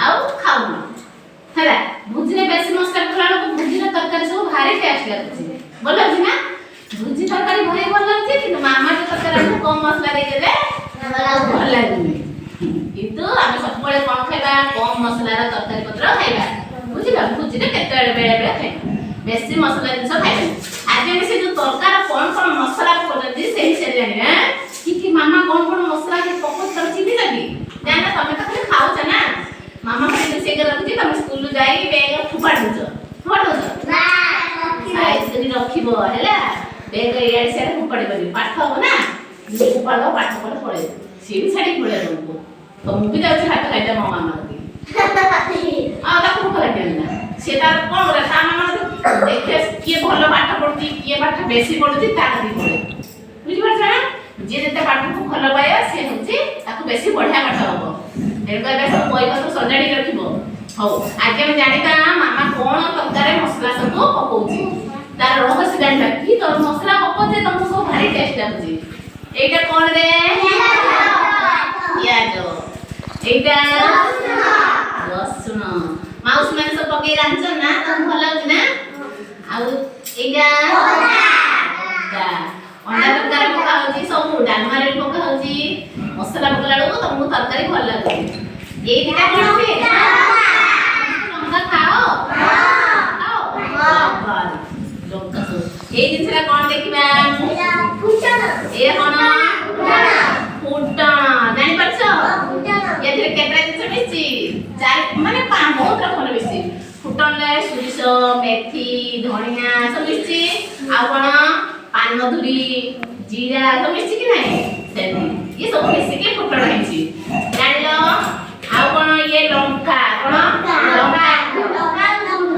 आउ खाऊ हैला भुजी रे बेसी मसला पकला को भुजी रे तरकारी सब भारी टेस्ट लागुची बोल लागुची ना भुजी तरकारी भारी बोल लागुची कि मामा जो तरकारी को कम मसला दे देले भल लागुनी किंतु आमे सब बळे कोन खाइबा कम मसला रे तरकारी पत्र खाइबा बुझिला भुजी रे केते बेले बेले खाइबा बेसी मसला जिंस खाइबा आज से जो तरकारी कोन मसला पकलती सेही से जानि कि मामा कोन मसला के पकत कर चिनी लगी जाना तमे त खाली खाऊ छ ना मामा खाली से कर रखती तमे स्कूल जाई बैग फुपाड़ दो ना साइज करी रखिबो हैला बैग एड से फुपाड़ बनी पाठ हो ना फुपाड़ दो पाठ पर पड़े सी भी छाड़ी पड़े तुमको तो मु भी जाउछ हाथ खाइता मामा मामा आ ता को करे ना से तार कोन रे ता मामा देखे किए भलो पाठ पढती किए पाठ बेसी पढती ता करी पड़े बुझि परछा जे जेते पाठ को भलो पाया से होची ताको बेसी बढ़िया पाठ होबो एरका बे सब कोई तो सजाडी रखिबो हो आगे हम जानिता मामा कोन तरकारी मसला सब पकोची तार रहस्य जानता की तो मसला पकोचे तुमको भारी टेस्ट आउची एटा कोन रे पियाज एटा लहसुन माउस माने सब पके रांचो ना तुम भलो होची ना आउ एटा अंडा तरकारी पका होची सब डालमा रे पका होची मसला पकला लोग तुमको तरकारी भल लागुची ए दिटा कोन से लंका खाओ खाओ बाल लंका सो ए जिनसरा कोन देखिबा फुटण ए कोन फुटण जानि परछो एथिरे केतरा जिनस मिसी चार माने बहुत रकम मिसी फुटण ले सुरिसो मेथी धनिया सब मिसी आ कोन पान मधुरी जीरा सब मिसी कि नहीं सेती ये सब मिसी के फुटण हैची जानिलो आ कोन ये लंका कोन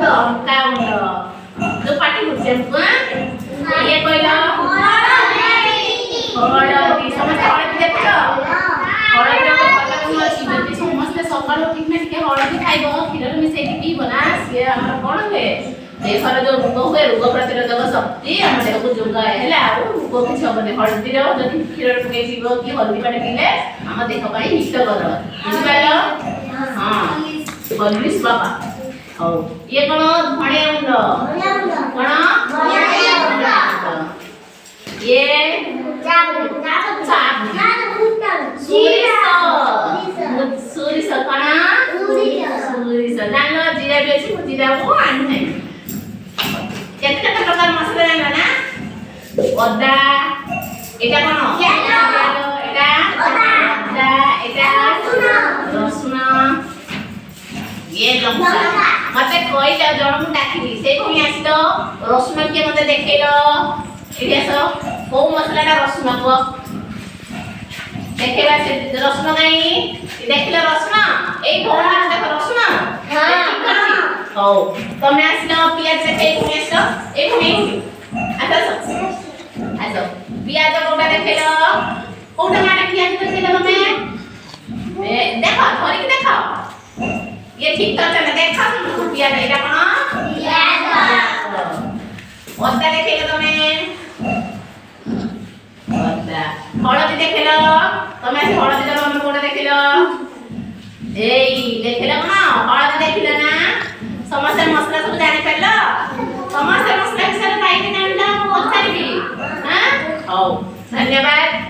लंका उंड जो पाटी बुझे ये कहला हळदी समस्त हळदी देखो हळदी को भल गुण अछि जति समस्त सकाळ उठिने के हळदी खाइबो खीर मिसेई पीबो ना से हमर कोन हुए देहर जो रोग हुए रोग प्रतिरोधक शक्ति हम देह को जोगा हैला रोग किछ होबने हळदी रो जति खीर पके पीबो कि हळदी पानी पीले हम देह पई हितकर बुझि पाइलो हां बलविस बाबा हो ये कोन धनिया उंड कोन धनिया उंड ये सुरिस कोन सुरिस जानलो जीरा बेसी जीरा को आन है केते प्रकार मसला जानो ना अदा एटा कोन एटा अदा एटा रसुन ये लंका मते कोइ जा जण मु डाकिली से कोइ आसी तो रसुन के मते देखैलो एटी आसो को मसलाटा रसुन को देखैला से रसुन काई देखिलो रसुन ए भोला देखो रसुन हां हो तमे आसिलो पियाज देखै कोइ आसो ए कोइ आसो पियाज कोटा देखैलो कोटा माने पियाज देखैलो तमे ए देखो धरि के देखो ये ठीक तो चले देखा तुम पियाज एटा कोन पियाज ओदा देखैलो तमे ओदा हळदी देखैलो तमे हळदी जब हम कोटा देखैलो एई देखैलो कोन हळदी देखैलो ना समस्त मसला सब जानि परलो समस्त मसला के साथ खाइ के जानला पछारी हां हो धन्यवाद।